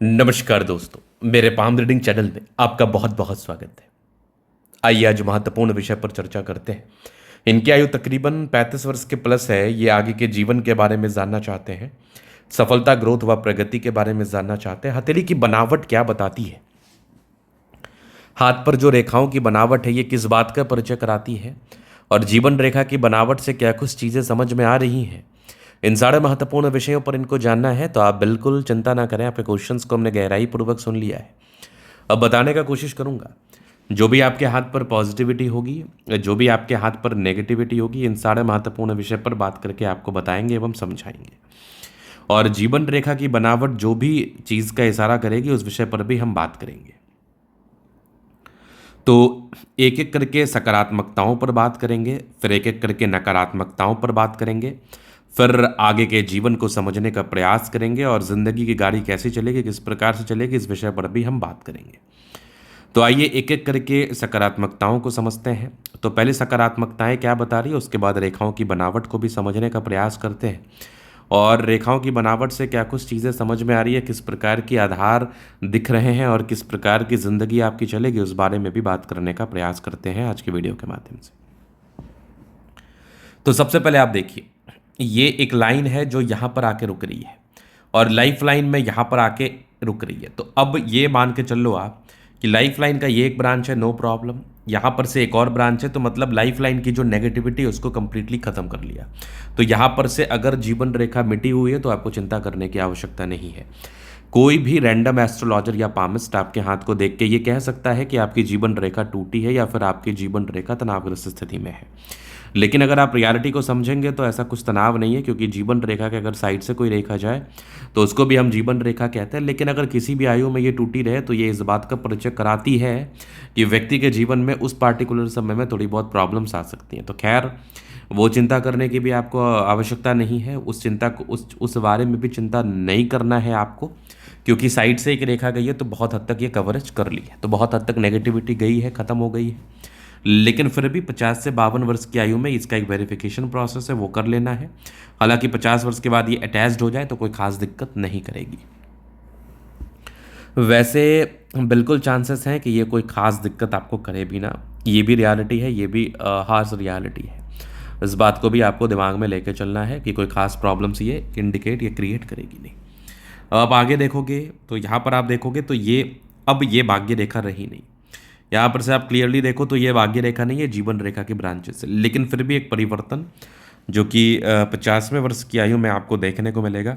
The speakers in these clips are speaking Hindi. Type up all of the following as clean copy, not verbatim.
नमस्कार दोस्तों, मेरे पाम रीडिंग चैनल में आपका बहुत बहुत स्वागत है। आइए आज महत्वपूर्ण विषय पर चर्चा करते हैं। इनकी आयु तकरीबन 35 वर्ष के प्लस है। ये आगे के जीवन के बारे में जानना चाहते हैं, सफलता, ग्रोथ व प्रगति के बारे में जानना चाहते हैं। हथेली की बनावट क्या बताती है, हाथ पर जो रेखाओं की बनावट है ये किस बात का परिचय कराती है, और जीवन रेखा की बनावट से क्या कुछ चीज़ें समझ में आ रही हैं। इन सारे महत्वपूर्ण विषयों पर इनको जानना है तो आप बिल्कुल चिंता ना करें। आपके क्वेश्चंस को हमने गहराई पूर्वक सुन लिया है। अब बताने का कोशिश करूंगा। जो भी आपके हाथ पर पॉजिटिविटी होगी, जो भी आपके हाथ पर नेगेटिविटी होगी, इन सारे महत्वपूर्ण विषय पर बात करके आपको बताएंगे एवं समझाएंगे। और जीवन रेखा की बनावट जो भी चीज़ का इशारा करेगी उस विषय पर भी हम बात करेंगे। तो एक एक करके सकारात्मकताओं पर बात करेंगे, फिर एक एक करके नकारात्मकताओं पर बात करेंगे, फिर आगे के जीवन को समझने का प्रयास करेंगे और ज़िंदगी की गाड़ी कैसे चलेगी, किस प्रकार से चलेगी, इस विषय पर भी हम बात करेंगे। तो आइए एक एक करके सकारात्मकताओं को समझते हैं। तो पहले सकारात्मकताएं क्या बता रही है, उसके बाद रेखाओं की बनावट को भी समझने का प्रयास करते हैं। और रेखाओं की बनावट से क्या कुछ चीज़ें समझ में आ रही है, किस प्रकार के आधार दिख रहे हैं और किस प्रकार की ज़िंदगी आपकी चलेगी, उस बारे में भी बात करने का प्रयास करते हैं आज की वीडियो के माध्यम से। तो सबसे पहले आप देखिए, ये एक लाइन है जो यहाँ पर आके रुक रही है और लाइफ लाइन में यहाँ पर आके रुक रही है। तो अब ये मान के चलो आप कि लाइफ लाइन का ये एक ब्रांच है, नो प्रॉब्लम। यहाँ पर से एक और ब्रांच है, तो मतलब लाइफ लाइन की जो नेगेटिविटी है उसको कंप्लीटली खत्म कर लिया। तो यहाँ पर से अगर जीवन रेखा मिटी हुई है तो आपको चिंता करने की आवश्यकता नहीं है। कोई भी रैंडम एस्ट्रोलॉजर या पामिस्ट आपके हाथ को देख के ये कह सकता है कि आपकी जीवन रेखा टूटी है या फिर आपकी जीवन रेखा तनावग्रस्त स्थिति में है। लेकिन अगर आप रियलिटी को समझेंगे तो ऐसा कुछ तनाव नहीं है, क्योंकि जीवन रेखा के अगर साइड से कोई रेखा जाए तो उसको भी हम जीवन रेखा कहते हैं। लेकिन अगर किसी भी आयु में ये टूटी रहे तो ये इस बात का परिचय कराती है कि व्यक्ति के जीवन में उस पार्टिकुलर समय में थोड़ी बहुत प्रॉब्लम्स आ सकती हैं। तो खैर, वो चिंता करने की भी आपको आवश्यकता नहीं है। उस चिंता को उस बारे में भी चिंता नहीं करना है आपको, क्योंकि साइड से एक रेखा गई है तो बहुत हद तक ये कवरेज कर ली है, तो बहुत हद तक नेगेटिविटी गई है, ख़त्म हो गई है। लेकिन फिर भी 50 से 52 वर्ष की आयु में इसका एक वेरिफिकेशन प्रोसेस है, वो कर लेना है। हालांकि 50 वर्ष के बाद ये अटैच्ड हो जाए तो कोई खास दिक्कत नहीं करेगी। वैसे बिल्कुल चांसेस हैं कि ये कोई खास दिक्कत आपको करे भी ना। ये भी रियलिटी है, ये भी हार्श रियलिटी है। इस बात को भी आपको दिमाग में लेके चलना है कि कोई खास प्रॉब्लम्स ये इंडिकेट, ये क्रिएट करेगी नहीं। अब आगे देखोगे तो यहाँ पर आप देखोगे तो ये अब ये भाग्य रेखा रही नहीं। यहाँ पर से आप क्लियरली देखो तो ये भाग्य रेखा नहीं है, जीवन रेखा की ब्रांचेस है। लेकिन फिर भी एक परिवर्तन जो कि 50वें वर्ष की आयु में आपको देखने को मिलेगा।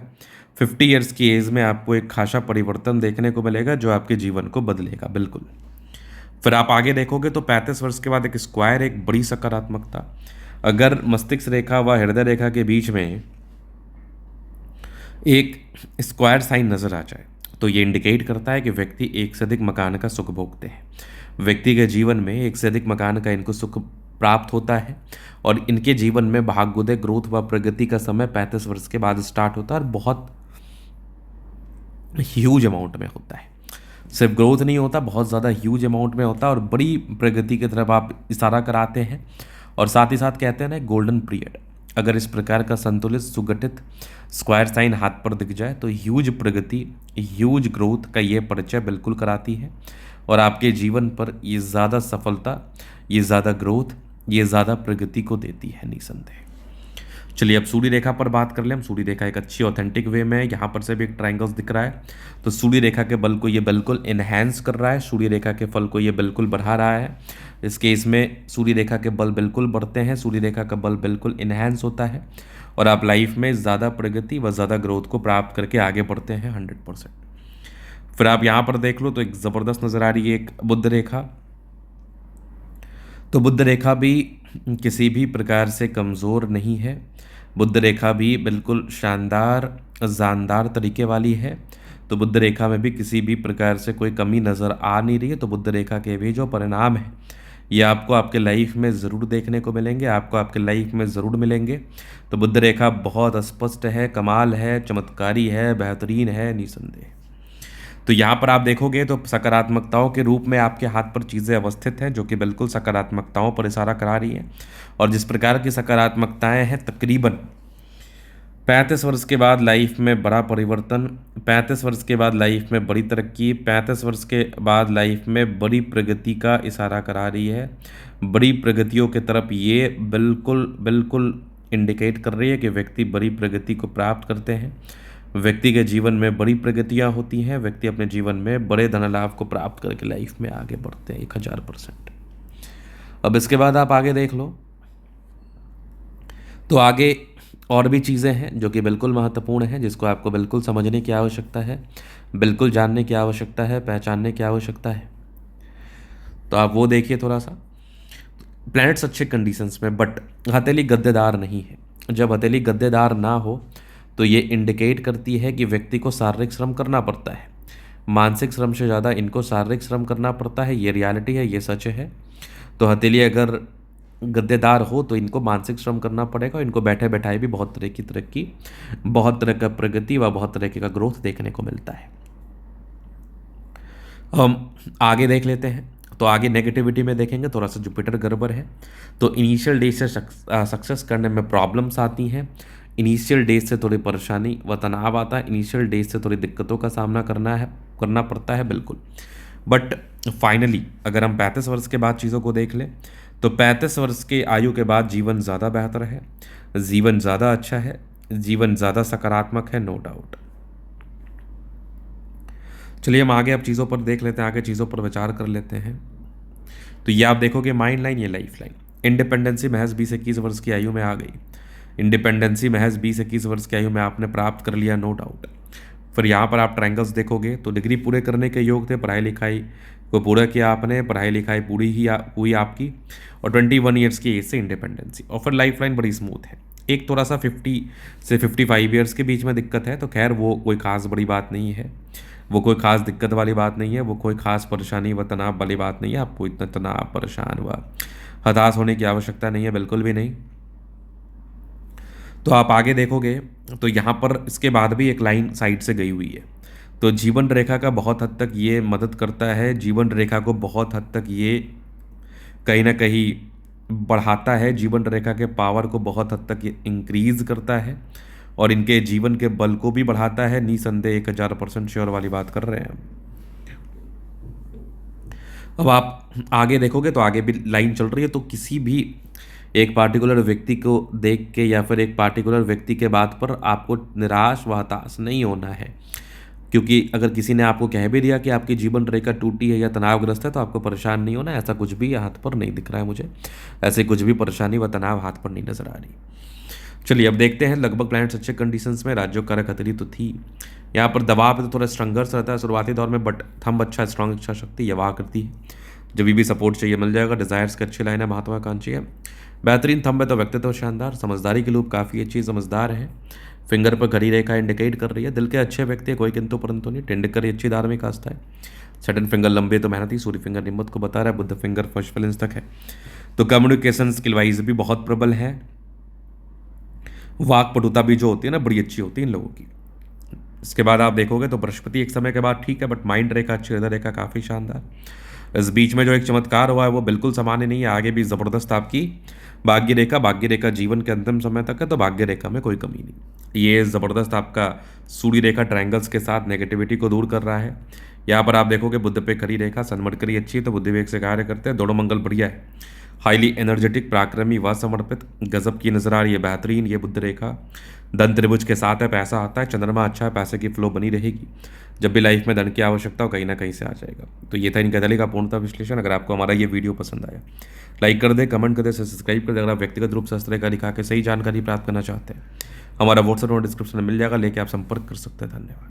50 ईयर्स की एज में आपको एक खासा परिवर्तन देखने को मिलेगा जो आपके जीवन को बदलेगा बिल्कुल। फिर आप आगे देखोगे तो 35 वर्ष के बाद एक स्क्वायर, एक बड़ी सकारात्मकता। अगर मस्तिष्क रेखा व हृदय रेखा के बीच में एक स्क्वायर साइन नजर आ जाए तो ये इंडिकेट करता है कि व्यक्ति एक से अधिक मकान का सुख भोगते हैं। व्यक्ति के जीवन में एक से अधिक मकान का इनको सुख प्राप्त होता है और इनके जीवन में भाग्योदय, ग्रोथ व प्रगति का समय 35 वर्ष के बाद स्टार्ट होता है और बहुत ह्यूज अमाउंट में होता है। सिर्फ ग्रोथ नहीं होता, बहुत ज़्यादा ह्यूज अमाउंट में होता है और बड़ी प्रगति की तरफ आप इशारा कराते हैं। और साथ ही साथ कहते हैं ना, गोल्डन पीरियड। अगर इस प्रकार का संतुलित सुगठित स्क्वायर साइन हाथ पर दिख जाए तो ह्यूज प्रगति, ह्यूज ग्रोथ का ये परिचय बिल्कुल कराती है और आपके जीवन पर ये ज़्यादा सफलता, ये ज़्यादा ग्रोथ, ये ज़्यादा प्रगति को देती है निसंदेह। चलिए अब सूर्य रेखा पर बात कर लें हम। सूर्य रेखा एक अच्छी ऑथेंटिक वे में, यहाँ पर से भी एक ट्रायंगल्स दिख रहा है तो सूर्य रेखा के बल को ये बिल्कुल इन्हेंस कर रहा है, सूर्य रेखा के फल को ये बिल्कुल बढ़ा रहा है। इस केस में सूर्य रेखा के बल बिल्कुल बढ़ते हैं, सूर्य रेखा का बल बिल्कुल इन्हेंस होता है और आप लाइफ में ज़्यादा प्रगति व ज़्यादा ग्रोथ को प्राप्त करके आगे बढ़ते हैं 100%। फिर आप यहाँ पर देख लो तो एक ज़बरदस्त नज़र आ रही है एक बुध रेखा। तो बुध रेखा भी किसी भी प्रकार से कमज़ोर नहीं है। बुध रेखा भी बिल्कुल शानदार, जानदार तरीके वाली है। तो बुध रेखा में भी किसी भी प्रकार से कोई कमी नज़र आ नहीं रही है। तो बुध रेखा के भी जो परिणाम है ये आपको आपके लाइफ में ज़रूर देखने को मिलेंगे, आपको आपके लाइफ में ज़रूर मिलेंगे। तो बुध रेखा बहुत स्पष्ट है, कमाल है, चमत्कारी है, बेहतरीन है निसंदेह। तो यहाँ पर आप देखोगे तो सकारात्मकताओं के रूप में आपके हाथ पर चीज़ें अवस्थित हैं जो कि बिल्कुल सकारात्मकताओं पर इशारा करा रही हैं। और जिस प्रकार की सकारात्मकताएं हैं, तकरीबन 35 वर्ष के बाद लाइफ में बड़ा परिवर्तन, 35 वर्ष के बाद लाइफ में बड़ी तरक्की, 35 वर्ष के बाद लाइफ में बड़ी प्रगति का इशारा करा रही है। बड़ी प्रगतियों की तरफ ये बिल्कुल बिल्कुल इंडिकेट कर रही है कि व्यक्ति बड़ी प्रगति को प्राप्त करते हैं। व्यक्ति के जीवन में बड़ी प्रगतियां होती हैं। व्यक्ति अपने जीवन में बड़े धन लाभ को प्राप्त करके लाइफ में आगे बढ़ते हैं 1000%। अब इसके बाद आप आगे देख लो, तो आगे और भी चीज़ें हैं जो कि बिल्कुल महत्वपूर्ण हैं, जिसको आपको बिल्कुल समझने की आवश्यकता है, बिल्कुल जानने की आवश्यकता है, पहचानने की आवश्यकता है। तो आप वो देखिए थोड़ा सा। प्लैनेट्स अच्छे कंडीशंस में, बट हथेली गद्देदार नहीं है। जब हथेली गद्देदार ना हो तो ये इंडिकेट करती है कि व्यक्ति को शारीरिक श्रम करना पड़ता है। मानसिक श्रम से ज़्यादा इनको शारीरिक श्रम करना पड़ता है। ये रियलिटी है, ये सच है। तो हथेली अगर गद्देदार हो तो इनको मानसिक श्रम करना पड़ेगा। इनको बैठे बैठाए भी बहुत तरह की तरक्की, बहुत तरह का प्रगति व बहुत तरह का ग्रोथ देखने को मिलता है। हम आगे देख लेते हैं। तो आगे नेगेटिविटी में देखेंगे, थोड़ा सा जुपिटर गड़बड़ है, तो इनिशियल डेज से सक्सेस करने में प्रॉब्लम्स आती हैं। इनिशियल डेज से थोड़ी परेशानी व तनाव आता है। इनिशियल डेज से थोड़ी दिक्कतों का सामना करना पड़ता है, बिल्कुल। बट फाइनली अगर हम 35 वर्ष के बाद चीज़ों को देख लें तो 35 वर्ष के आयु के बाद जीवन ज़्यादा बेहतर है, जीवन ज़्यादा अच्छा है, जीवन ज़्यादा सकारात्मक है, नो डाउट। चलिए हम आगे अब चीज़ों पर देख लेते हैं, आगे चीज़ों पर विचार कर लेते हैं। तो ये आप देखोगे माइंड लाइन, ये लाइफ लाइन। इंडिपेंडेंसी महज 20-21 वर्ष की आयु में आ गई। इंडिपेंडेंसी महज 20-21 वर्ष की आयु में आपने प्राप्त कर लिया, नो डाउट। फिर यहाँ पर आप ट्रायंगल्स देखोगे तो डिग्री पूरे करने के योग थे, पढ़ाई लिखाई को पूरा किया आपने, पढ़ाई लिखाई पूरी हुई आपकी, और 21 ईयर्स की एज से इंडिपेंडेंसी। और फिर लाइफ लाइन बड़ी स्मूथ है। एक थोड़ा सा 50 से 55 ईयर्स के बीच में दिक्कत है, तो खैर वो कोई खास बड़ी बात नहीं है, वो कोई खास दिक्कत वाली बात नहीं है, वो कोई खास परेशानी व तनाव वाली बात नहीं है। आपको इतना तनाव, परेशान व हताश होने की आवश्यकता नहीं है, बिल्कुल भी नहीं। तो आप आगे देखोगे तो यहाँ पर इसके बाद भी एक लाइन साइड से गई हुई है, तो जीवन रेखा का बहुत हद तक ये मदद करता है। जीवन रेखा को बहुत हद तक ये कहीं ना कहीं बढ़ाता है। जीवन रेखा के पावर को बहुत हद तक ये इंक्रीज करता है और इनके जीवन के बल को भी बढ़ाता है। निसंदेह 1000% श्योर वाली बात कर रहे हैं। अब आप आगे देखोगे तो आगे भी लाइन चल रही है, तो किसी भी एक पार्टिकुलर व्यक्ति को देख के या फिर एक पार्टिकुलर व्यक्ति के बात पर आपको निराश व हताश नहीं होना है, क्योंकि अगर किसी ने आपको कह भी दिया कि आपकी जीवन रेखा टूटी है या तनावग्रस्त है तो आपको परेशान नहीं होना। ऐसा कुछ भी हाथ पर नहीं दिख रहा है मुझे, ऐसे कुछ भी परेशानी व तनाव हाथ पर नहीं नजर आ रही। चलिए अब देखते हैं। लगभग प्लैनेट्स अच्छे कंडीशंस में, राज्यों कारक हथेली तो थी। यहाँ पर दबाव पे तो थोड़ा संघर्ष रहता है शुरुआती दौर में, बट थंब अच्छा, स्ट्रांग इच्छा शक्ति यवाह करती है। जब भी सपोर्ट चाहिए मिल जाएगा। डिजायर्स के अच्छी लाइन है, महत्वाकांक्षी है, बेहतरीन थंब है, तो व्यक्तित्व शानदार। समझदारी की लूप काफ़ी अच्छी, समझदार है। फिंगर पर घड़ी रेखा इंडिकेट कर रही है दिल के अच्छे व्यक्ति, कोई किंतु परंतु नहीं। टेंडकर अच्छी धार्मिक आस्था है। सडन फिंगर लंबे तो मेहनती। सूर्य फिंगर निम्बत को बता रहा है। बुद्ध फिंगर फर्स्ट फैलेंस तक है, तो कम्युनिकेशन स्किल वाइज भी बहुत प्रबल है। वाक पटुता भी जो होती है ना, बड़ी अच्छी होती है इन लोगों की। इसके बाद आप देखोगे तो बृहस्पति एक समय के बाद ठीक है, बट माइंड रेखा अच्छी, हृदय रेखा काफ़ी शानदार। इस बीच में जो एक चमत्कार हुआ है वो बिल्कुल सामान्य नहीं है। आगे भी ज़बरदस्त आपकी भाग्य रेखा जीवन के अंतिम समय तक है, तो भाग्य रेखा में कोई कमी नहीं। ये ज़बरदस्त आपका सूर्य रेखा ट्रायंगल्स के साथ नेगेटिविटी को दूर कर रहा है। यहाँ पर आप देखोगे बुद्ध पे खरी रेखा, सनमरकरी अच्छी है, तो बुद्धि वेग से कार्य करते हैं। दोनों मंगल बढ़िया है। हाईली एनर्जेटिक, पराक्रमी व समर्पित, गजब की नजर आ रही है, बेहतरीन। ये बुद्ध रेखा धन त्रिभुज के साथ है, पैसा आता है, चंद्रमा अच्छा है, पैसे की फ्लो बनी रहेगी। जब भी लाइफ में धन की आवश्यकता हो कहीं ना कहीं से आ जाएगा। तो ये था इनका दली का पूर्णतः विश्लेषण। अगर आपको हमारा ये वीडियो पसंद आया, लाइक कर दे, कमेंट कर दे, सब्सक्राइब कर दे। अगर आप व्यक्तिगत रूप से इस तरह का दिखा के सही जानकारी प्राप्त करना चाहते हैं, हमारा व्हाट्सएप और डिस्क्रिप्शन में मिल जाएगा, लेके आप संपर्क कर सकते हैं। धन्यवाद।